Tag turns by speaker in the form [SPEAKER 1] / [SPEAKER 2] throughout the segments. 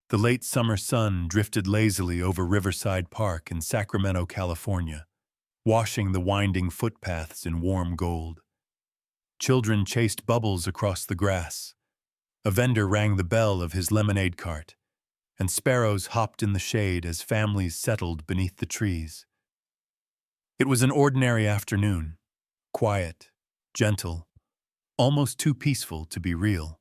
[SPEAKER 1] The late summer sun drifted lazily over Riverside Park in Sacramento, California, washing the winding footpaths in warm gold. Children chased bubbles across the grass. A vendor rang the bell of his lemonade cart, and sparrows hopped in the shade as families settled beneath the trees. It was an ordinary afternoon, quiet, gentle, almost too peaceful to be real.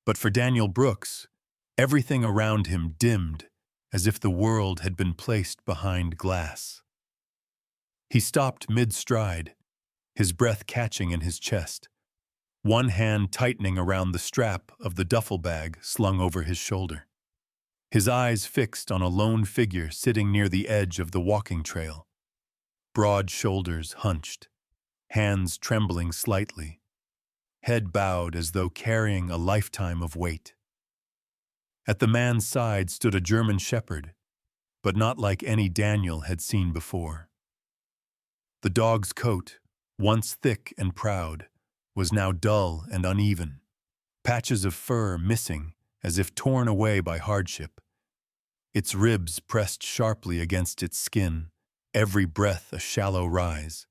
[SPEAKER 1] But for Daniel Brooks, everything around him dimmed as if the world had been placed behind glass. He stopped mid-stride, his breath catching in his chest, one hand tightening around the strap of the duffel bag slung over his shoulder. His eyes fixed on a lone figure sitting near the edge of the walking trail, broad shoulders hunched, hands trembling slightly, head bowed as though carrying a lifetime of weight. At the man's side stood a German shepherd, but not like any Daniel had seen before. The dog's coat, once thick and proud, was now dull and uneven, patches of fur missing as if torn away by hardship. Its ribs pressed sharply against its skin, every breath a shallow rise.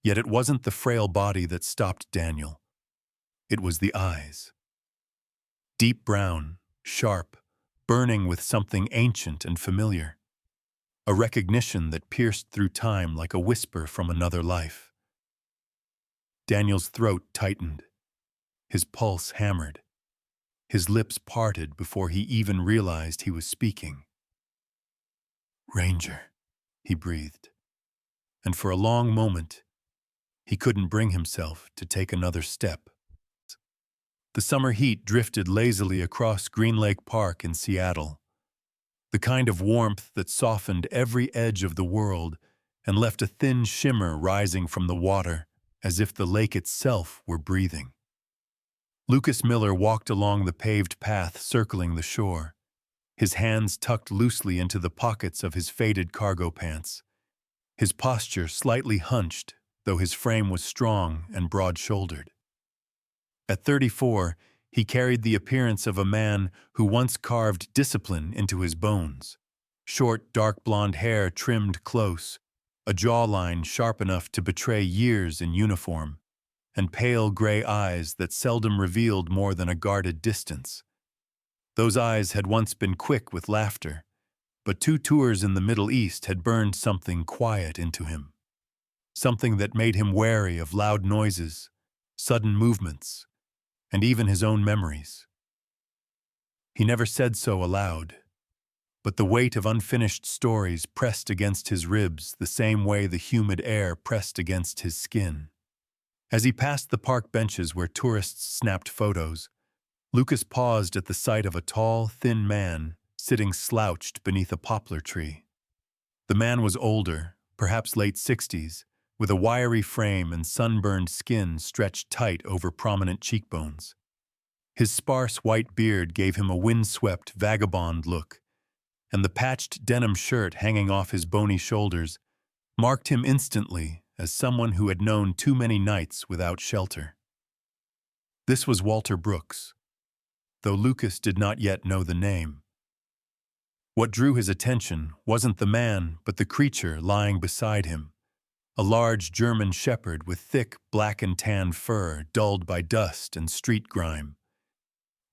[SPEAKER 1] Yet it wasn't the frail body that stopped Daniel. It was the eyes. Deep brown, sharp, burning with something ancient and familiar. A recognition that pierced through time like a whisper from another life. Daniel's throat tightened. His pulse hammered. His lips parted before he even realized he was speaking. "Ranger," he breathed. And for a long moment, he couldn't bring himself to take another step. The summer heat drifted lazily across Green Lake Park in Seattle, the kind of warmth that softened every edge of the world and left a thin shimmer rising from the water as if the lake itself were breathing. Lucas Miller walked along the paved path circling the shore, his hands tucked loosely into the pockets of his faded cargo pants, his posture slightly hunched, though his frame was strong and broad-shouldered. At 34, he carried the appearance of a man who once carved discipline into his bones. Short, dark blonde hair trimmed close, a jawline sharp enough to betray years in uniform, and pale gray eyes that seldom revealed more than a guarded distance. Those eyes had once been quick with laughter, but 2 tours in the Middle East had burned something quiet into him, something that made him wary of loud noises, sudden movements, and even his own memories. He never said so aloud, but the weight of unfinished stories pressed against his ribs the same way the humid air pressed against his skin. As he passed the park benches where tourists snapped photos, Lucas paused at the sight of a tall, thin man sitting slouched beneath a poplar tree. The man was older, perhaps late 60s, with a wiry frame and sunburned skin stretched tight over prominent cheekbones. His sparse white beard gave him a windswept, vagabond look, and the patched denim shirt hanging off his bony shoulders marked him instantly as someone who had known too many nights without shelter. This was Walter Brooks, though Lucas did not yet know the name. What drew his attention wasn't the man, but the creature lying beside him, a large German shepherd with thick black and tan fur dulled by dust and street grime.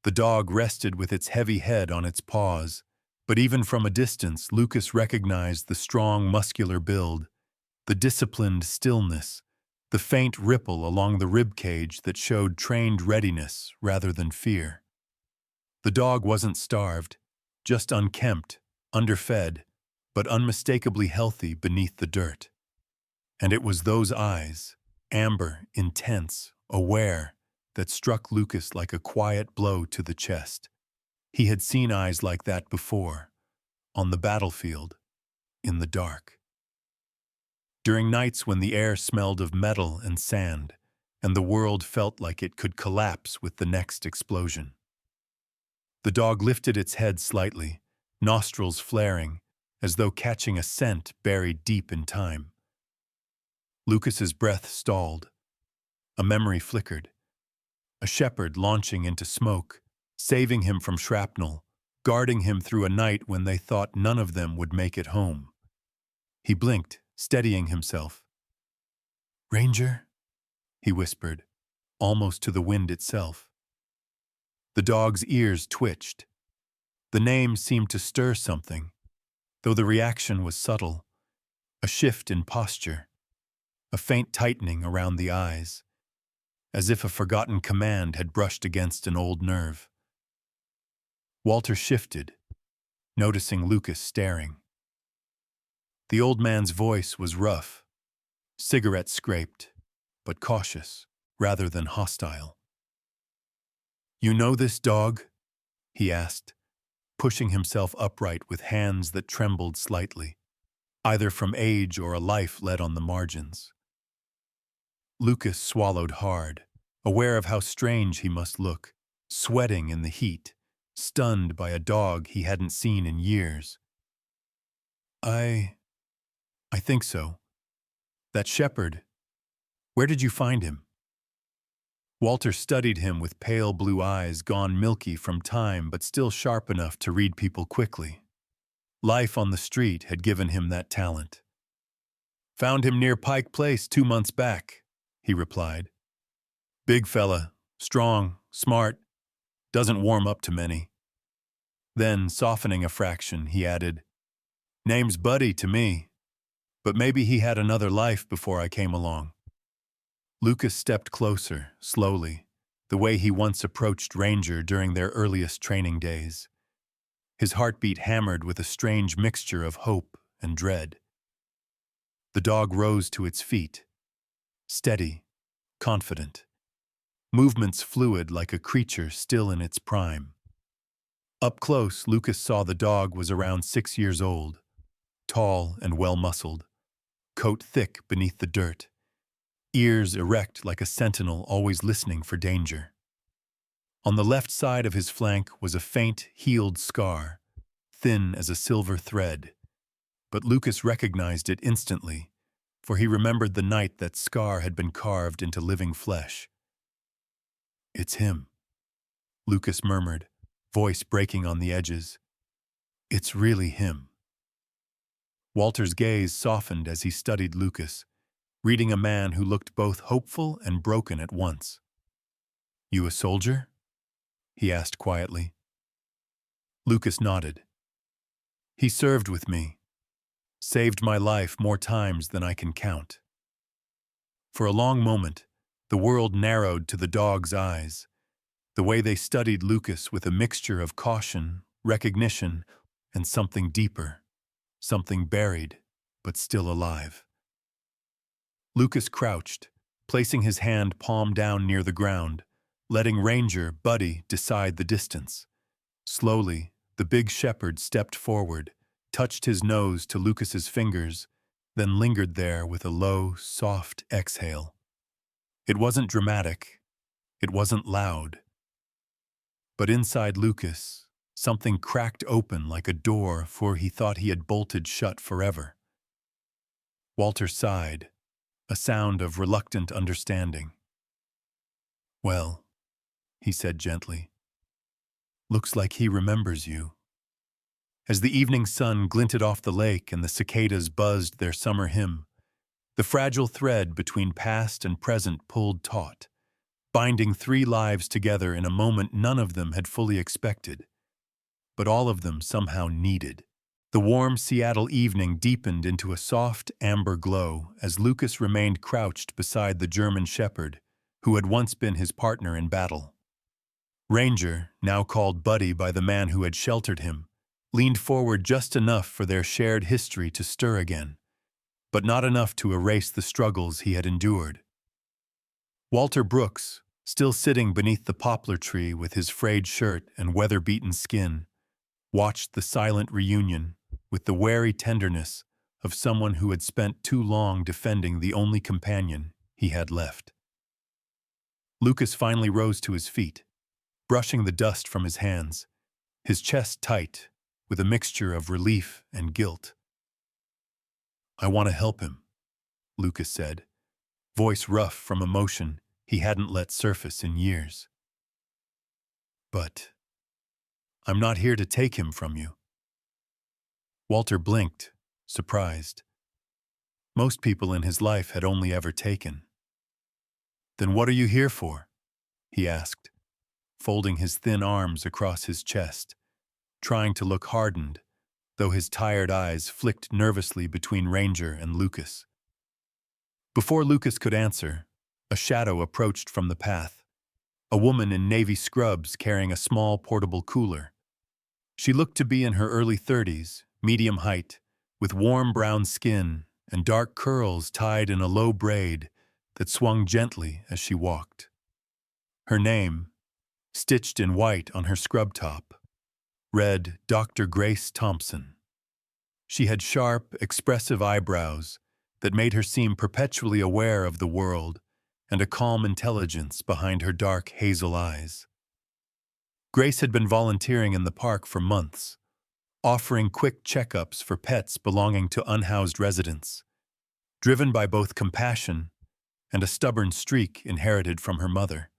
[SPEAKER 1] The dog rested with its heavy head on its paws, but even from a distance Lucas recognized the strong muscular build, the disciplined stillness, the faint ripple along the rib cage that showed trained readiness rather than fear. The dog wasn't starved, just unkempt, underfed, but unmistakably healthy beneath the dirt. And it was those eyes, amber, intense, aware, that struck Lucas like a quiet blow to the chest. He had seen eyes like that before, on the battlefield, in the dark. During nights when the air smelled of metal and sand, and the world felt like it could collapse with the next explosion. The dog lifted its head slightly, nostrils flaring, as though catching a scent buried deep in time. Lucas's breath stalled. A memory flickered. A shepherd launching into smoke, saving him from shrapnel, guarding him through a night when they thought none of them would make it home. He blinked, steadying himself. "Ranger?" he whispered, almost to the wind itself. The dog's ears twitched. The name seemed to stir something, though the reaction was subtle. A shift in posture, a faint tightening around the eyes, as if a forgotten command had brushed against an old nerve. Walter shifted, noticing Lucas staring. The old man's voice was rough, cigarette scraped, but cautious, rather than hostile. "You know this dog?" he asked, pushing himself upright with hands that trembled slightly, either from age or a life led on the margins. Lucas swallowed hard, aware of how strange he must look, sweating in the heat, stunned by a dog he hadn't seen in years. I think so. That shepherd. Where did you find him?" Walter studied him with pale blue eyes gone milky from time but still sharp enough to read people quickly. Life on the street had given him that talent. "Found him near Pike Place 2 months back," he replied. "Big fella, strong, smart, doesn't warm up to many." Then, softening a fraction, he added, "Name's Buddy to me, but maybe he had another life before I came along." Lucas stepped closer, slowly, the way he once approached Ranger during their earliest training days. His heartbeat hammered with a strange mixture of hope and dread. The dog rose to its feet, steady, confident, movements fluid like a creature still in its prime. Up close, Lucas saw the dog was around 6 years old, tall and well-muscled, coat thick beneath the dirt, ears erect like a sentinel always listening for danger. On the left side of his flank was a faint, healed scar, thin as a silver thread, but Lucas recognized it instantly, for he remembered the night that scar had been carved into living flesh. "It's him," Lucas murmured, voice breaking on the edges. "It's really him." Walter's gaze softened as he studied Lucas, reading a man who looked both hopeful and broken at once. "You a soldier?" he asked quietly. Lucas nodded. "He served with me, saved my life more times than I can count." For a long moment, the world narrowed to the dog's eyes, the way they studied Lucas with a mixture of caution, recognition, and something deeper, something buried, but still alive. Lucas crouched, placing his hand palm down near the ground, letting Ranger, Buddy, decide the distance. Slowly, the big shepherd stepped forward, touched his nose to Lucas's fingers, then lingered there with a low, soft exhale. It wasn't dramatic. It wasn't loud. But inside Lucas, something cracked open like a door for he thought he had bolted shut forever. Walter sighed, a sound of reluctant understanding. "Well," he said gently, "looks like he remembers you." As the evening sun glinted off the lake and the cicadas buzzed their summer hymn, the fragile thread between past and present pulled taut, binding 3 lives together in a moment none of them had fully expected, but all of them somehow needed. The warm Seattle evening deepened into a soft amber glow as Lucas remained crouched beside the German shepherd, who had once been his partner in battle. Ranger, now called Buddy by the man who had sheltered him, leaned forward just enough for their shared history to stir again, but not enough to erase the struggles he had endured. Walter Brooks, still sitting beneath the poplar tree with his frayed shirt and weather-beaten skin, watched the silent reunion with the wary tenderness of someone who had spent too long defending the only companion he had left. Lucas finally rose to his feet, brushing the dust from his hands, his chest tight with a mixture of relief and guilt. "I want to help him," Lucas said, voice rough from emotion he hadn't let surface in years. "But I'm not here to take him from you. Walter blinked, surprised. Most people in his life had only ever taken. Then what are you here for? He asked, folding his thin arms across his chest, trying to look hardened, though his tired eyes flicked nervously between Ranger and Lucas. Before Lucas could answer, a shadow approached from the path, a woman in navy scrubs carrying a small portable cooler. She looked to be in her early 30s, medium height, with warm brown skin and dark curls tied in a low braid that swung gently as she walked. Her name, stitched in white on her scrub top, read Dr. Grace Thompson. She had sharp, expressive eyebrows that made her seem perpetually aware of the world and a calm intelligence behind her dark hazel eyes. Grace had been volunteering in the park for months, offering quick checkups for pets belonging to unhoused residents, driven by both compassion and a stubborn streak inherited from her mother,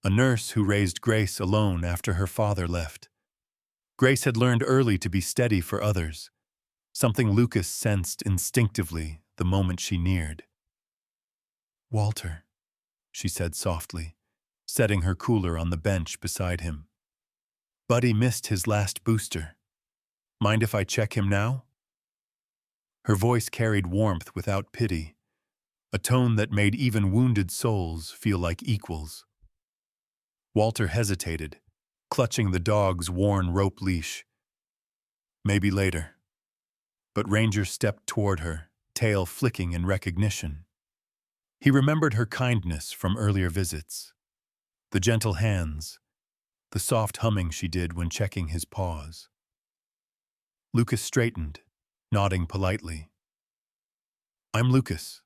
[SPEAKER 1] a nurse who raised Grace alone after her father left. Grace had learned early to be steady for others, something Lucas sensed instinctively the moment she neared. "Walter," she said softly, setting her cooler on the bench beside him. "Buddy missed his last booster. Mind if I check him now?" Her voice carried warmth without pity, a tone that made even wounded souls feel like equals. Walter hesitated, clutching the dog's worn rope leash. "Maybe later." But Ranger stepped toward her, tail flicking in recognition. He remembered her kindness from earlier visits, the gentle hands, the soft humming she did when checking his paws. Lucas straightened, nodding politely. "I'm Lucas.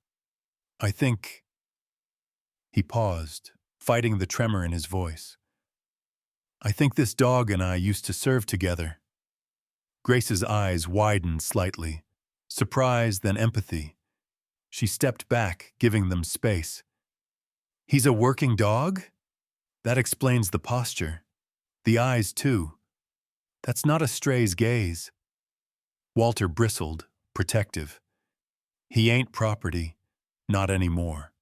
[SPEAKER 1] I think—" He paused, fighting the tremor in his voice. "I think this dog and I used to serve together." Grace's eyes widened slightly, surprise then empathy. She stepped back, giving them space. "He's a working dog? That explains the posture. The eyes, too. That's not a stray's gaze." Walter bristled, protective. "He ain't property. Not anymore."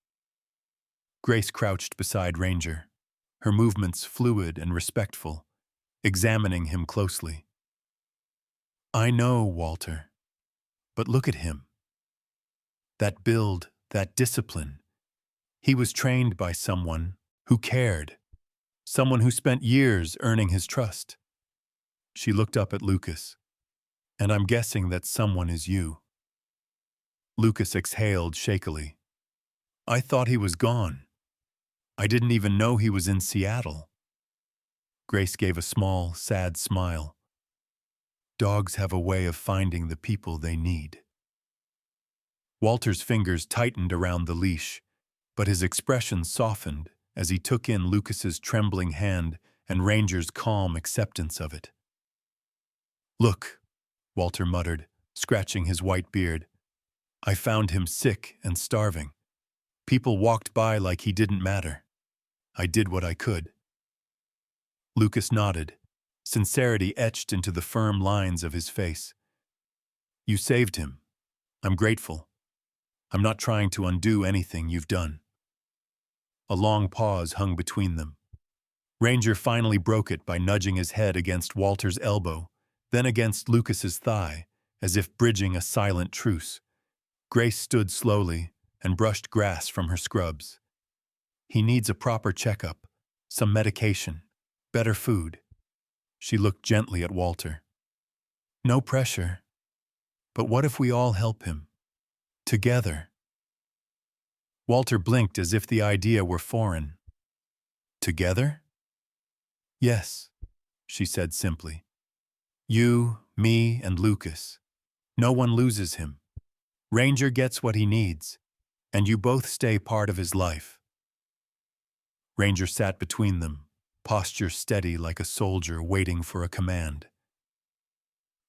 [SPEAKER 1] Grace crouched beside Ranger, her movements fluid and respectful, examining him closely. "I know, Walter. But look at him. That build, that discipline. He was trained by someone who cared, someone who spent years earning his trust." She looked up at Lucas. "And I'm guessing that someone is you." Lucas exhaled shakily. "I thought he was gone. I didn't even know he was in Seattle." Grace gave a small, sad smile. "Dogs have a way of finding the people they need." Walter's fingers tightened around the leash, but his expression softened as he took in Lucas's trembling hand and Ranger's calm acceptance of it. "Look," Walter muttered, scratching his white beard. "I found him sick and starving. People walked by like he didn't matter. I did what I could." Lucas nodded, sincerity etched into the firm lines of his face. "You saved him. I'm grateful. I'm not trying to undo anything you've done." A long pause hung between them. Ranger finally broke it by nudging his head against Walter's elbow, then against Lucas's thigh, as if bridging a silent truce. Grace stood slowly and brushed grass from her scrubs. "He needs a proper checkup, some medication, better food." She looked gently at Walter. "No pressure. But what if we all help him? Together?" Walter blinked as if the idea were foreign. "Together?" "Yes," she said simply. "You, me, and Lucas. No one loses him. Ranger gets what he needs, and you both stay part of his life." Ranger sat between them, posture steady like a soldier waiting for a command.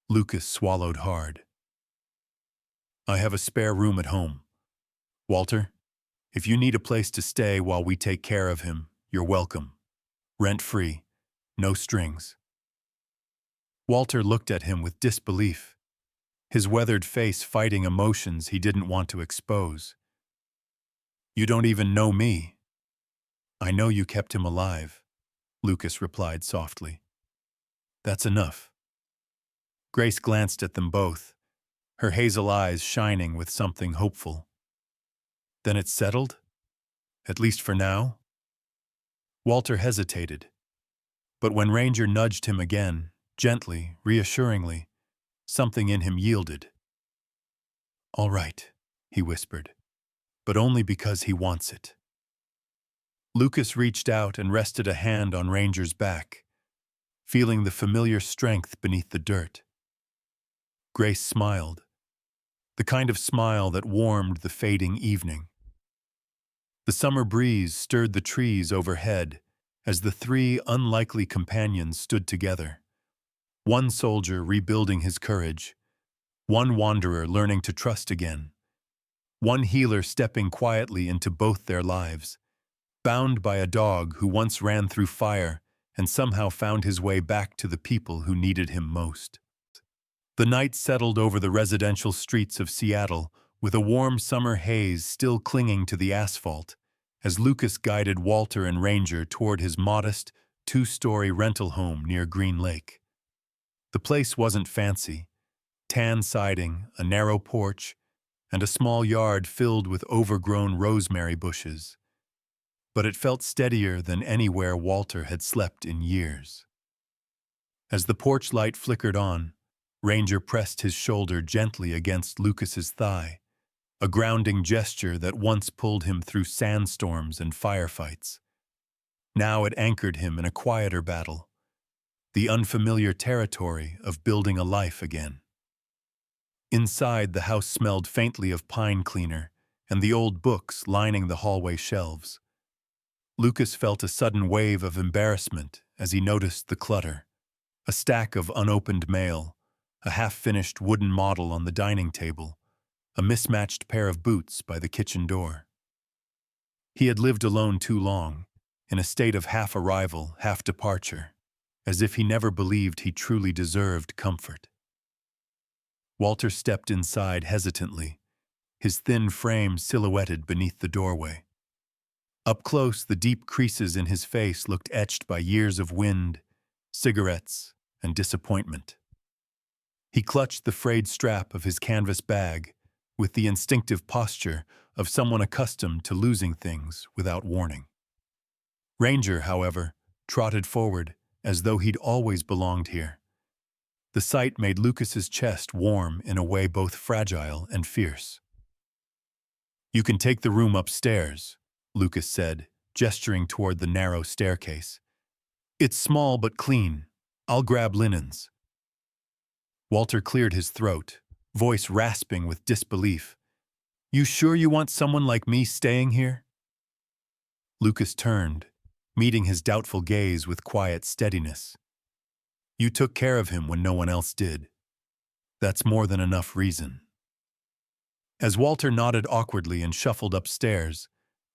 [SPEAKER 1] Lucas swallowed hard. "I have a spare room at home. Walter, if you need a place to stay while we take care of him, you're welcome. Rent-free, no strings." Walter looked at him with disbelief, his weathered face fighting emotions he didn't want to expose. "You don't even know me." "I know you kept him alive," Lucas replied softly. "That's enough." Grace glanced at them both, her hazel eyes shining with something hopeful. "Then it's settled? At least for now?" Walter hesitated, but when Ranger nudged him again, gently, reassuringly, something in him yielded. "All right," he whispered, "but only because he wants it." Lucas reached out and rested a hand on Ranger's back, feeling the familiar strength beneath the dirt. Grace smiled, the kind of smile that warmed the fading evening. The summer breeze stirred the trees overhead as the three unlikely companions stood together. One soldier rebuilding his courage, one wanderer learning to trust again, one healer stepping quietly into both their lives, bound by a dog who once ran through fire and somehow found his way back to the people who needed him most. The night settled over the residential streets of Seattle with a warm summer haze still clinging to the asphalt as Lucas guided Walter and Ranger toward his modest, two-story rental home near Green Lake. The place wasn't fancy. Tan siding, a narrow porch, and a small yard filled with overgrown rosemary bushes. But it felt steadier than anywhere Walter had slept in years. As the porch light flickered on, Ranger pressed his shoulder gently against Lucas's thigh, a grounding gesture that once pulled him through sandstorms and firefights. Now it anchored him in a quieter battle, the unfamiliar territory of building a life again. Inside, the house smelled faintly of pine cleaner and the old books lining the hallway shelves. Lucas felt a sudden wave of embarrassment as he noticed the clutter, a stack of unopened mail, a half-finished wooden model on the dining table, a mismatched pair of boots by the kitchen door. He had lived alone too long, in a state of half-arrival, half-departure, as if he never believed he truly deserved comfort. Walter stepped inside hesitantly, his thin frame silhouetted beneath the doorway. Up close, the deep creases in his face looked etched by years of wind, cigarettes, and disappointment. He clutched the frayed strap of his canvas bag with the instinctive posture of someone accustomed to losing things without warning. Ranger, however, trotted forward as though he'd always belonged here. The sight made Lucas's chest warm in a way both fragile and fierce. "You can take the room upstairs," Lucas said, gesturing toward the narrow staircase. "It's small but clean. I'll grab linens." Walter cleared his throat, voice rasping with disbelief. "You sure you want someone like me staying here?" Lucas turned, meeting his doubtful gaze with quiet steadiness. "You took care of him when no one else did. That's more than enough reason." As Walter nodded awkwardly and shuffled upstairs,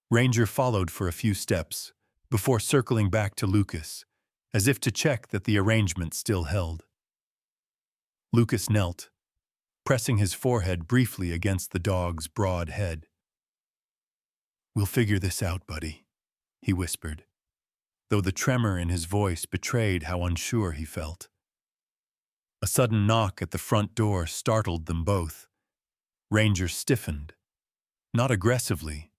[SPEAKER 1] Ranger followed for a few steps before circling back to Lucas, as if to check that the arrangement still held. Lucas knelt, pressing his forehead briefly against the dog's broad head. "We'll figure this out, buddy," he whispered, though the tremor in his voice betrayed how unsure he felt. A sudden knock at the front door startled them both. Ranger stiffened, not aggressively,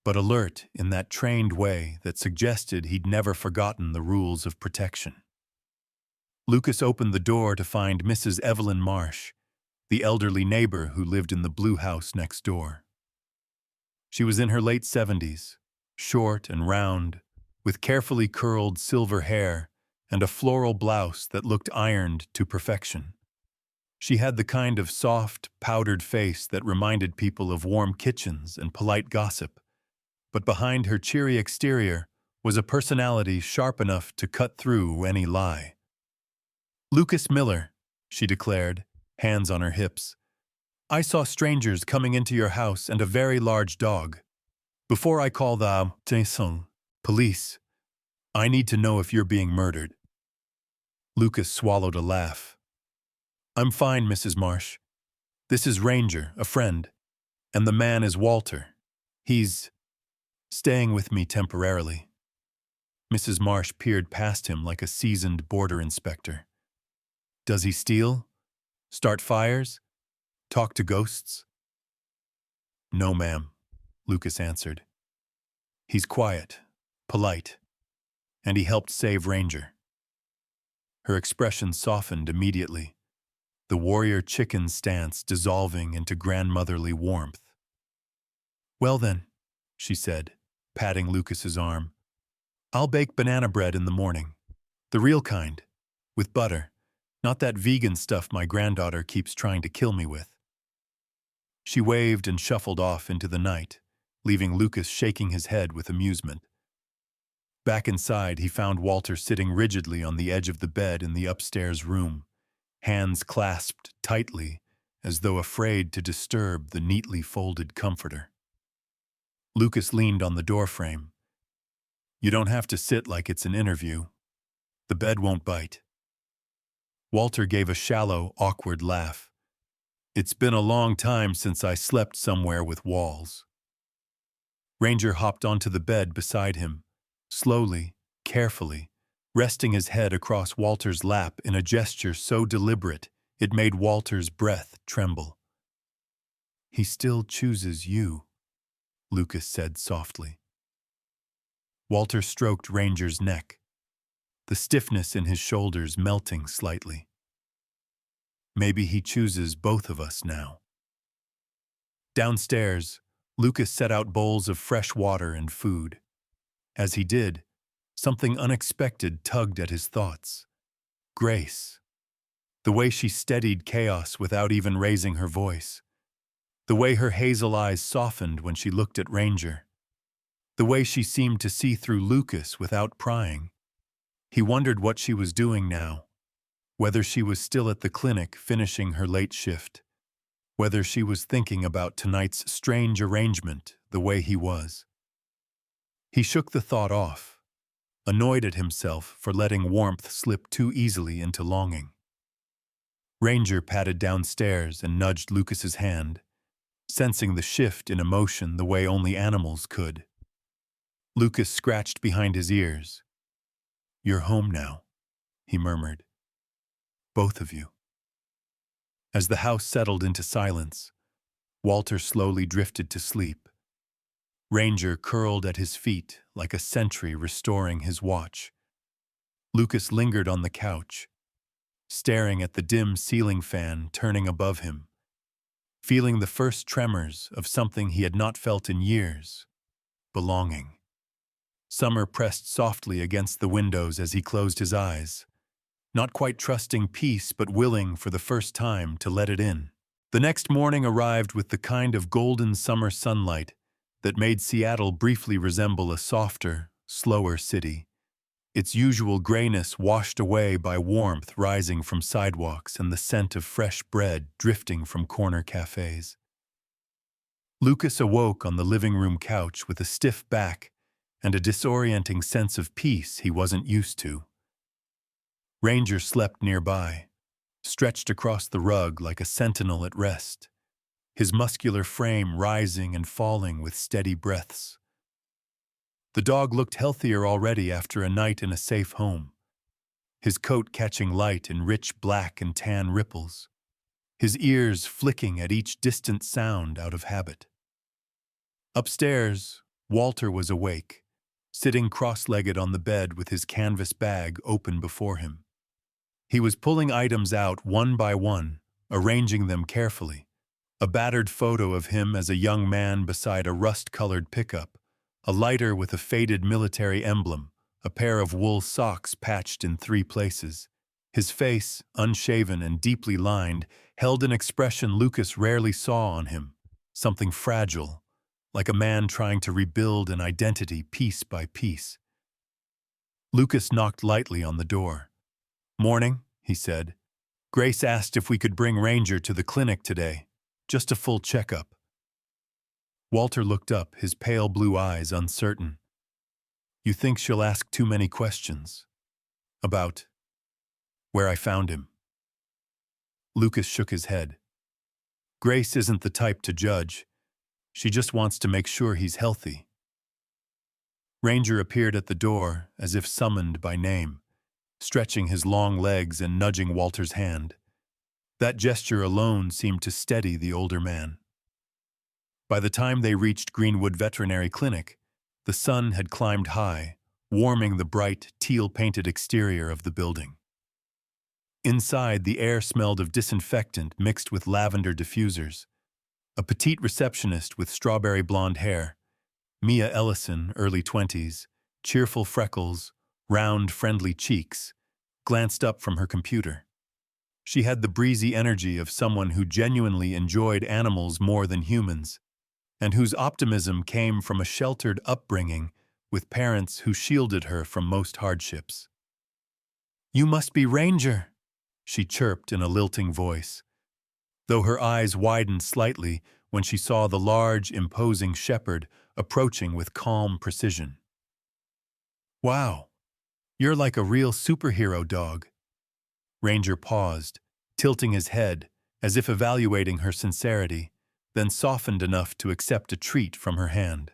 [SPEAKER 1] but alert in that trained way that suggested he'd never forgotten the rules of protection. Lucas opened the door to find Mrs. Evelyn Marsh, the elderly neighbor who lived in the blue house next door. She was in her late 70s, short and round, with carefully curled silver hair and a floral blouse that looked ironed to perfection. She had the kind of soft, powdered face that reminded people of warm kitchens and polite gossip, but behind her cheery exterior was a personality sharp enough to cut through any lie. "Lucas Miller," she declared, hands on her hips. "I saw strangers coming into your house and a very large dog. Before I call the police, I need to know if you're being murdered." Lucas swallowed a laugh. I'm fine, Mrs. Marsh. This is Ranger, a friend, and the man is Walter. He's staying with me temporarily. Mrs. Marsh peered past him like a seasoned border inspector. Does he steal? Start fires? Talk to ghosts? No, ma'am, Lucas answered. He's quiet, polite, and he helped save Ranger. Her expression softened immediately, the warrior chicken stance dissolving into grandmotherly warmth. Well then, she said, patting Lucas's arm, I'll bake banana bread in the morning. The real kind, with butter, not that vegan stuff my granddaughter keeps trying to kill me with. She waved and shuffled off into the night, leaving Lucas shaking his head with amusement. Back inside, he found Walter sitting rigidly on the edge of the bed in the upstairs room, hands clasped tightly as though afraid to disturb the neatly folded comforter. Lucas leaned on the doorframe. You don't have to sit like it's an interview. The bed won't bite. Walter gave a shallow, awkward laugh. It's been a long time since I slept somewhere with walls. Ranger hopped onto the bed beside him, slowly, carefully, resting his head across Walter's lap in a gesture so deliberate it made Walter's breath tremble. He still chooses you, Lucas said softly. Walter stroked Ranger's neck, the stiffness in his shoulders melting slightly. Maybe he chooses both of us now. Downstairs, Lucas set out bowls of fresh water and food. As he did, something unexpected tugged at his thoughts. Grace. The way she steadied chaos without even raising her voice. The way her hazel eyes softened when she looked at Ranger. The way she seemed to see through Lucas without prying. He wondered what she was doing now. Whether she was still at the clinic finishing her late shift. Whether she was thinking about tonight's strange arrangement the way he was. He shook the thought off, annoyed at himself for letting warmth slip too easily into longing. Ranger padded downstairs and nudged Lucas's hand, sensing the shift in emotion the way only animals could. Lucas scratched behind his ears. You're home now, he murmured. Both of you. As the house settled into silence, Walter slowly drifted to sleep. Ranger curled at his feet like a sentry restoring his watch. Lucas lingered on the couch, staring at the dim ceiling fan turning above him, feeling the first tremors of something he had not felt in years, belonging. Summer pressed softly against the windows as he closed his eyes, not quite trusting peace but willing for the first time to let it in. The next morning arrived with the kind of golden summer sunlight that made Seattle briefly resemble a softer, slower city, its usual grayness washed away by warmth rising from sidewalks and the scent of fresh bread drifting from corner cafes. Lucas awoke on the living room couch with a stiff back and a disorienting sense of peace he wasn't used to. Ranger slept nearby, stretched across the rug like a sentinel at rest, his muscular frame rising and falling with steady breaths. The dog looked healthier already after a night in a safe home, his coat catching light in rich black and tan ripples, his ears flicking at each distant sound out of habit. Upstairs, Walter was awake, sitting cross-legged on the bed with his canvas bag open before him. He was pulling items out one by one, arranging them carefully. A battered photo of him as a young man beside a rust-colored pickup, a lighter with a faded military emblem, a pair of wool socks patched in 3 places. His face, unshaven and deeply lined, held an expression Lucas rarely saw on him, something fragile, like a man trying to rebuild an identity piece by piece. Lucas knocked lightly on the door. "Morning," he said. "Grace asked if we could bring Ranger to the clinic today. Just a full checkup." Walter looked up, his pale blue eyes uncertain. "You think she'll ask too many questions? About Where I found him. Lucas shook his head. Grace isn't the type to judge. She just wants to make sure he's healthy. Ranger appeared at the door as if summoned by name, stretching his long legs and nudging Walter's hand. That gesture alone seemed to steady the older man. By the time they reached Greenwood Veterinary Clinic, the sun had climbed high, warming the bright, teal-painted exterior of the building. Inside, the air smelled of disinfectant mixed with lavender diffusers. A petite receptionist with strawberry blonde hair, Mia Ellison, early 20s, cheerful freckles, round, friendly cheeks, glanced up from her computer. She had the breezy energy of someone who genuinely enjoyed animals more than humans, and whose optimism came from a sheltered upbringing with parents who shielded her from most hardships. "You must be Ranger," she chirped in a lilting voice, though her eyes widened slightly when she saw the large, imposing shepherd approaching with calm precision. "Wow, you're like a real superhero dog." Ranger paused, tilting his head as if evaluating her sincerity, then softened enough to accept a treat from her hand.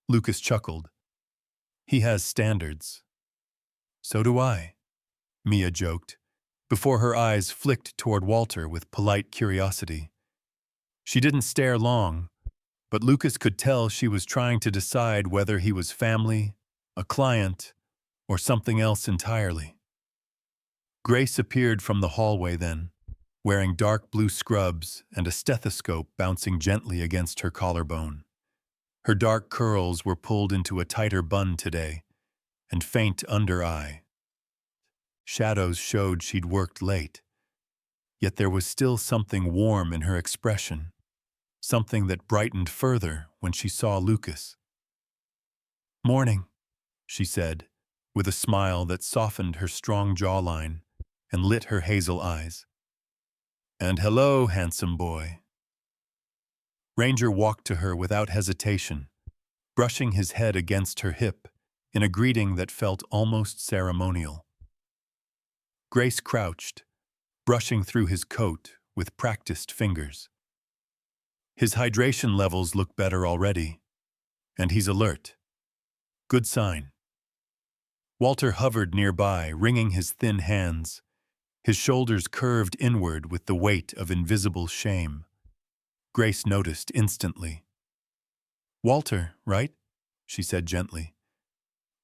[SPEAKER 1] Lucas chuckled. "He has standards." "So do I," Mia joked, before her eyes flicked toward Walter with polite curiosity. She didn't stare long, but Lucas could tell she was trying to decide whether he was family, a client, or something else entirely. Grace appeared from the hallway then, wearing dark blue scrubs and a stethoscope bouncing gently against her collarbone. Her dark curls were pulled into a tighter bun today, and faint under eye. Shadows showed she'd worked late, yet there was still something warm in her expression, something that brightened further when she saw Lucas. "Morning," she said, with a smile that softened her strong jawline and lit her hazel eyes. "And hello, handsome boy." Ranger walked to her without hesitation, brushing his head against her hip in a greeting that felt almost ceremonial. Grace crouched, brushing through his coat with practiced fingers. His hydration levels look better already, and he's alert. Good sign. Walter hovered nearby, wringing his thin hands, his shoulders curved inward with the weight of invisible shame. Grace noticed instantly. "Walter, right?" she said gently.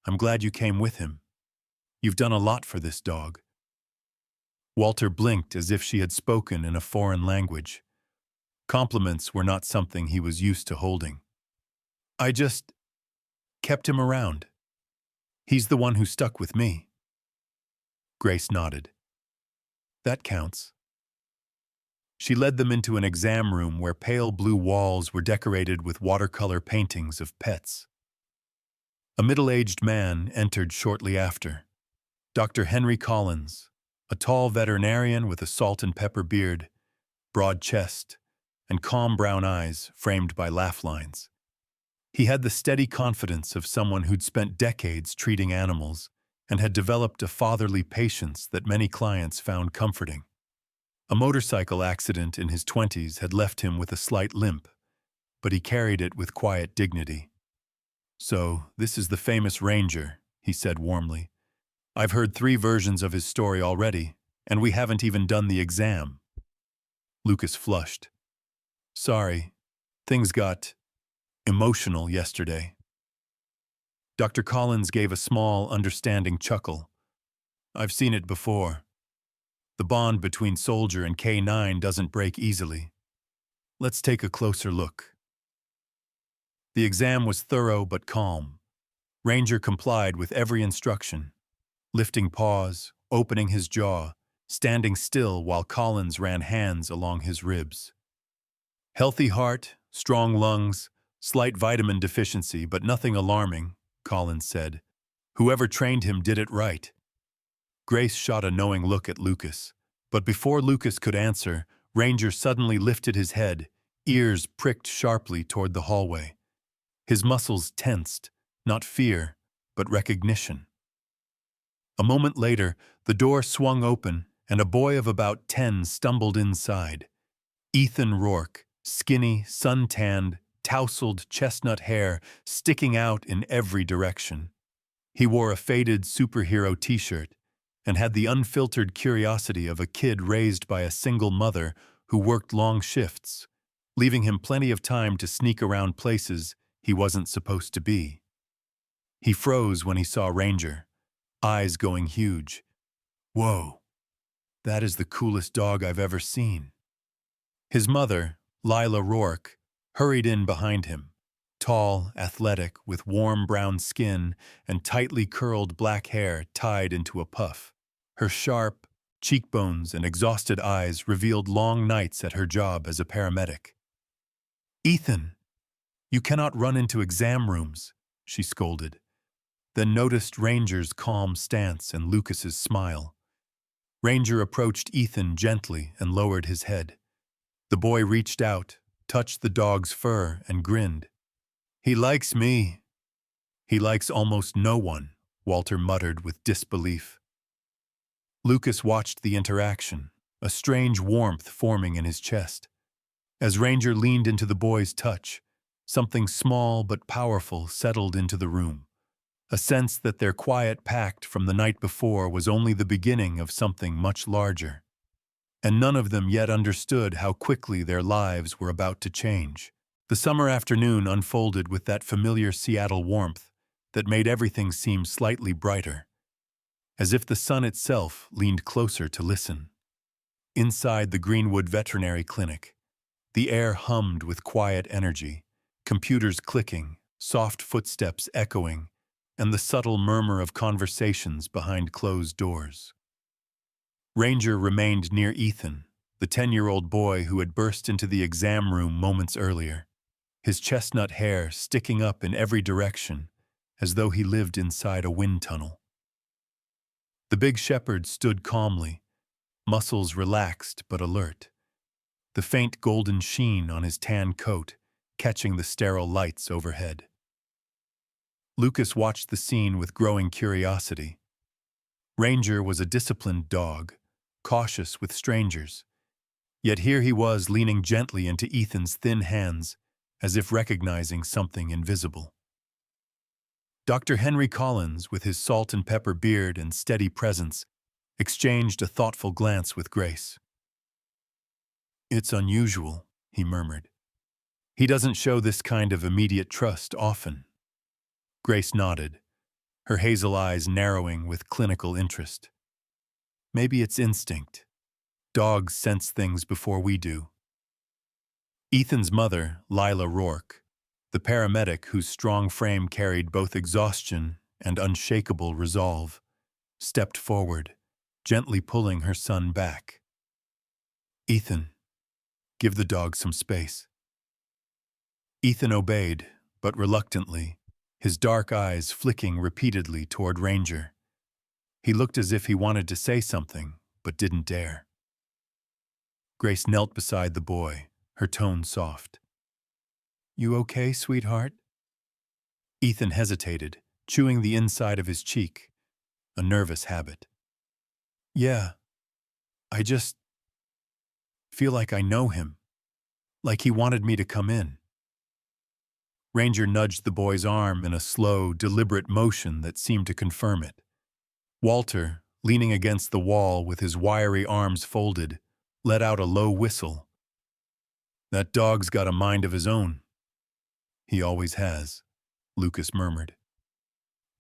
[SPEAKER 1] "I'm glad you came with him. You've done a lot for this dog." Walter blinked as if she had spoken in a foreign language. Compliments were not something he was used to holding. "I just kept him around. He's the one who stuck with me." Grace nodded. "That counts." She led them into an exam room where pale blue walls were decorated with watercolor paintings of pets. A middle-aged man entered shortly after. Dr. Henry Collins, a tall veterinarian with a salt and pepper beard, broad chest, and calm brown eyes framed by laugh lines. He had the steady confidence of someone who'd spent decades treating animals and had developed a fatherly patience that many clients found comforting. A motorcycle accident in his 20s had left him with a slight limp, but he carried it with quiet dignity. "So, this is the famous Ranger," he said warmly. "I've heard 3 versions of his story already, and we haven't even done the exam." Lucas flushed. "Sorry, things got emotional yesterday." Dr. Collins gave a small, understanding chuckle. "I've seen it before. The bond between soldier and K-9 doesn't break easily. Let's take a closer look." The exam was thorough but calm. Ranger complied with every instruction, lifting paws, opening his jaw, standing still while Collins ran hands along his ribs. "Healthy heart, strong lungs, slight vitamin deficiency, but nothing alarming," Collins said. "Whoever trained him did it right." Grace shot a knowing look at Lucas, but before Lucas could answer, Ranger suddenly lifted his head, ears pricked sharply toward the hallway. His muscles tensed, not fear, but recognition. A moment later, The door swung open, and a boy of about 10 stumbled inside. Ethan Rourke, skinny, sun-tanned, tousled chestnut hair sticking out in every direction. He wore a faded superhero t-shirt and had the unfiltered curiosity of a kid raised by a single mother who worked long shifts, leaving him plenty of time to sneak around places he wasn't supposed to be. He froze when he saw Ranger, eyes going huge. Whoa, that is the coolest dog I've ever seen. His mother, Lila Rourke, hurried in behind him, tall, athletic, with warm brown skin and tightly curled black hair tied into a puff. Her sharp cheekbones and exhausted eyes revealed long nights at her job as a paramedic. "Ethan, you cannot run into exam rooms," she scolded, then noticed Ranger's calm stance and Lucas's smile. Ranger approached Ethan gently and lowered his head. The boy reached out, touched the dog's fur, and grinned. "He likes me." "He likes almost no one," Walter muttered with disbelief. Lucas watched the interaction, a strange warmth forming in his chest. As Ranger leaned into the boy's touch, something small but powerful settled into the room. A sense that their quiet pact from the night before was only the beginning of something much larger. And none of them yet understood how quickly their lives were about to change. The summer afternoon unfolded with that familiar Seattle warmth that made everything seem slightly brighter, as if the sun itself leaned closer to listen. Inside the Greenwood Veterinary Clinic, the air hummed with quiet energy, computers clicking, soft footsteps echoing, and the subtle murmur of conversations behind closed doors. Ranger remained near Ethan, the 10-year-old boy who had burst into the exam room moments earlier, his chestnut hair sticking up in every direction, as though he lived inside a wind tunnel. The big shepherd stood calmly, muscles relaxed but alert, the faint golden sheen on his tan coat catching the sterile lights overhead. Lucas watched the scene with growing curiosity. Ranger was a disciplined dog, cautious with strangers, yet here he was leaning gently into Ethan's thin hands, as if recognizing something invisible. Dr. Henry Collins, with his salt and pepper beard and steady presence, exchanged a thoughtful glance with Grace. "It's unusual," he murmured. "He doesn't show this kind of immediate trust often." Grace nodded, her hazel eyes narrowing with clinical interest. "Maybe it's instinct. Dogs sense things before we do." Ethan's mother, Lila Rourke, the paramedic whose strong frame carried both exhaustion and unshakable resolve, stepped forward, gently pulling her son back. "Ethan, give the dog some space." Ethan obeyed, but reluctantly, his dark eyes flicking repeatedly toward Ranger. He looked as if he wanted to say something, but didn't dare. Grace knelt beside the boy, her tone soft. "You okay, sweetheart?" Ethan hesitated, chewing the inside of his cheek, a nervous habit. "Yeah, I just feel like I know him, like he wanted me to come in." Ranger nudged the boy's arm in a slow, deliberate motion that seemed to confirm it. Walter, leaning against the wall with his wiry arms folded, let out a low whistle. "That dog's got a mind of his own." "He always has," Lucas murmured.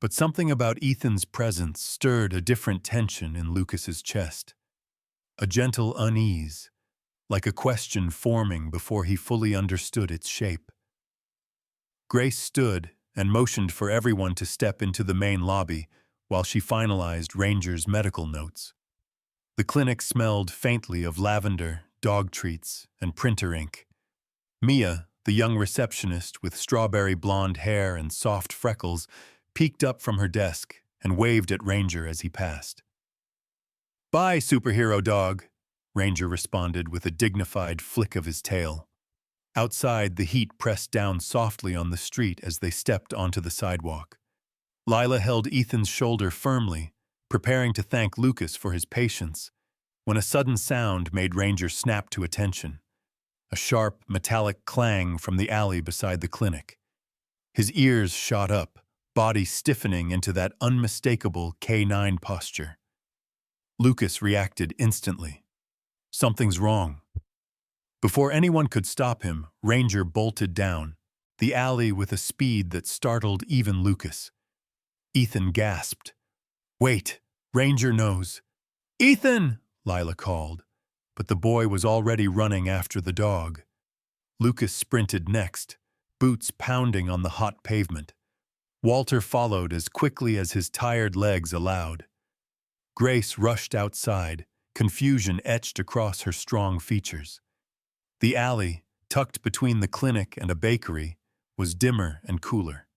[SPEAKER 1] But something about Ethan's presence stirred a different tension in Lucas's chest. A gentle unease, like a question forming before he fully understood its shape. Grace stood and motioned for everyone to step into the main lobby while she finalized Ranger's medical notes. The clinic smelled faintly of lavender, dog treats, and printer ink. Mia, the young receptionist with strawberry blonde hair and soft freckles, peeked up from her desk and waved at Ranger as he passed. "Bye, superhero dog," Ranger responded with a dignified flick of his tail. Outside, the heat pressed down softly on the street as they stepped onto the sidewalk. Lila held Ethan's shoulder firmly, preparing to thank Lucas for his patience, when a sudden sound made Ranger snap to attention. A sharp, metallic clang from the alley beside the clinic. His ears shot up, body stiffening into that unmistakable K-9 posture. Lucas reacted instantly. Something's wrong. Before anyone could stop him, Ranger bolted down the alley with a speed that startled even Lucas. Ethan gasped. "Wait, Ranger knows." "Ethan!" Lila called, but the boy was already running after the dog. Lucas sprinted next, boots pounding on the hot pavement. Walter followed as quickly as his tired legs allowed. Grace rushed outside, confusion etched across her strong features. The alley, tucked between the clinic and a bakery, was dimmer and cooler.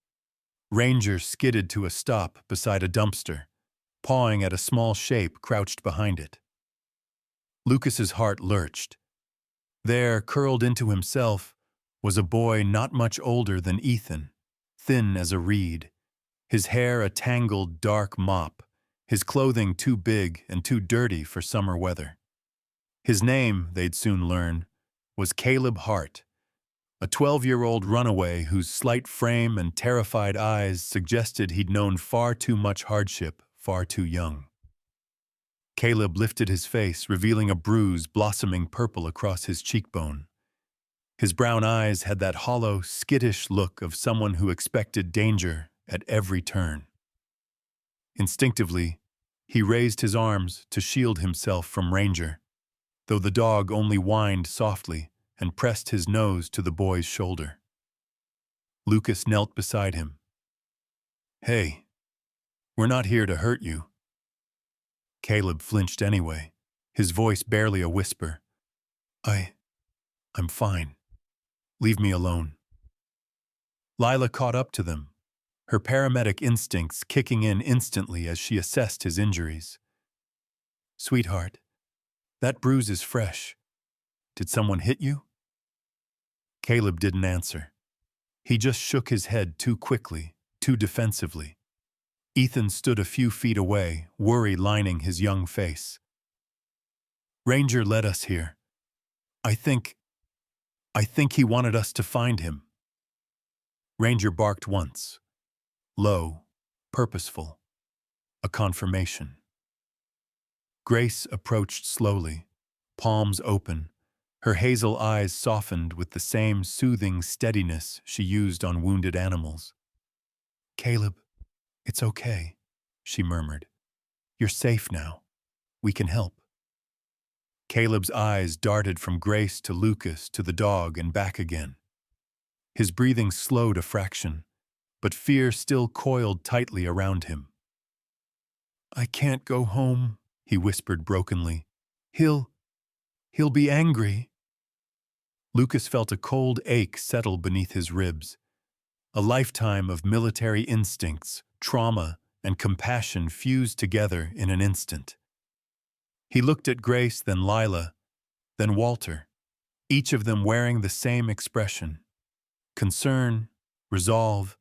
[SPEAKER 1] Ranger skidded to a stop beside a dumpster, pawing at a small shape crouched behind it. Lucas's heart lurched. There, curled into himself, was a boy not much older than Ethan, thin as a reed, his hair a tangled, dark mop, his clothing too big and too dirty for summer weather. His name, they'd soon learn, was Caleb Hart, a 12-year-old runaway whose slight frame and terrified eyes suggested he'd known far too much hardship far too young. Caleb lifted his face, revealing a bruise blossoming purple across his cheekbone. His brown eyes had that hollow, skittish look of someone who expected danger at every turn. Instinctively, he raised his arms to shield himself from Ranger, though the dog only whined softly and pressed his nose to the boy's shoulder. Lucas knelt beside him. "Hey, we're not here to hurt you." Caleb flinched anyway, his voice barely a whisper. I'm fine. Leave me alone." Lila caught up to them, her paramedic instincts kicking in instantly as she assessed his injuries. "Sweetheart, that bruise is fresh. Did someone hit you?" Caleb didn't answer. He just shook his head too quickly, too defensively. Ethan stood a few feet away, worry lining his young face. "Ranger led us here. I think he wanted us to find him." Ranger barked once. Low, purposeful. A confirmation. Grace approached slowly, palms open, her hazel eyes softened with the same soothing steadiness she used on wounded animals. "Caleb, it's okay," she murmured. "You're safe now. We can help." Caleb's eyes darted from Grace to Lucas to the dog and back again. His breathing slowed a fraction, but fear still coiled tightly around him. "I can't go home," he whispered brokenly. He'll be angry." Lucas felt a cold ache settle beneath his ribs. A lifetime of military instincts, trauma, and compassion fused together in an instant. He looked at Grace, then Lila, then Walter, each of them wearing the same expression: concern, resolve,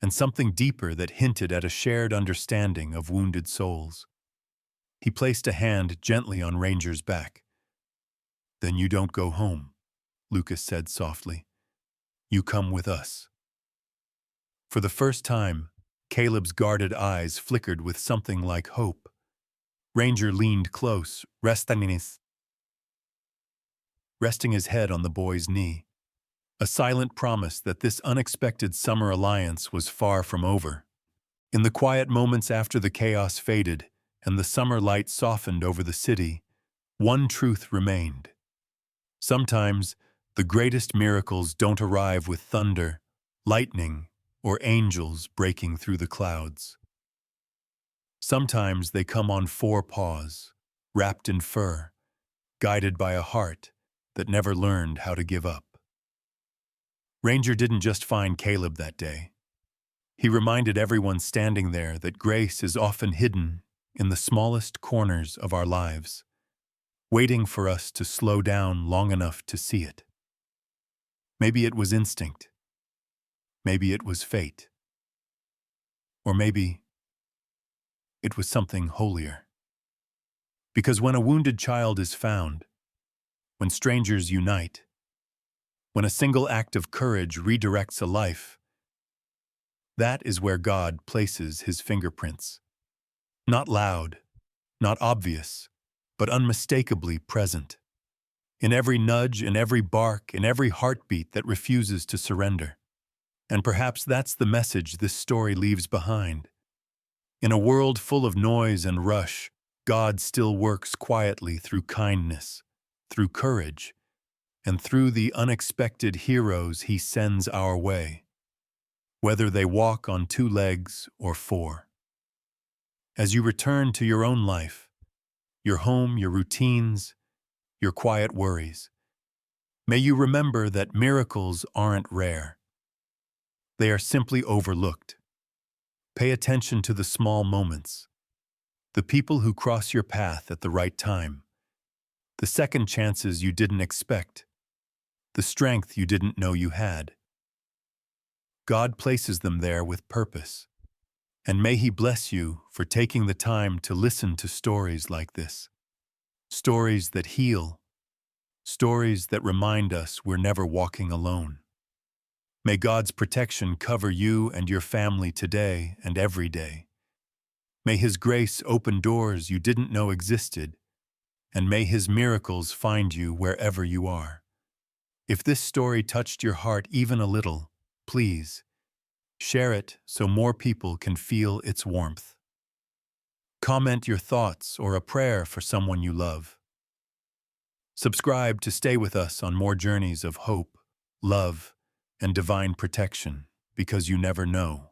[SPEAKER 1] and something deeper that hinted at a shared understanding of wounded souls. He placed a hand gently on Ranger's back. "Then you don't go home," Lucas said softly. "You come with us." For the first time, Caleb's guarded eyes flickered with something like hope. Ranger leaned close, resting his head on the boy's knee. A silent promise that this unexpected summer alliance was far from over. In the quiet moments after the chaos faded and the summer light softened over the city, one truth remained. Sometimes, the greatest miracles don't arrive with thunder, lightning, or angels breaking through the clouds. Sometimes they come on four paws, wrapped in fur, guided by a heart that never learned how to give up. Ranger didn't just find Caleb that day. He reminded everyone standing there that grace is often hidden in the smallest corners of our lives, waiting for us to slow down long enough to see it. Maybe it was instinct. Maybe it was fate. Or maybe It was something holier. Because when a wounded child is found, when strangers unite, when a single act of courage redirects a life, that is where God places his fingerprints. Not loud, not obvious, but unmistakably present. In every nudge, in every bark, in every heartbeat that refuses to surrender. And perhaps that's the message this story leaves behind. In a world full of noise and rush, God still works quietly through kindness, through courage, and through the unexpected heroes he sends our way, whether they walk on 2 legs or 4. As you return to your own life, your home, your routines, your quiet worries, may you remember that miracles aren't rare. They are simply overlooked. Pay attention to the small moments, the people who cross your path at the right time, the second chances you didn't expect, the strength you didn't know you had. God places them there with purpose, and may He bless you for taking the time to listen to stories like this. Stories that heal, stories that remind us we're never walking alone. May God's protection cover you and your family today and every day. May His grace open doors you didn't know existed, and may His miracles find you wherever you are. If this story touched your heart even a little, please share it so more people can feel its warmth. Comment your thoughts or a prayer for someone you love. Subscribe to stay with us on more journeys of hope, love, and divine protection, because you never know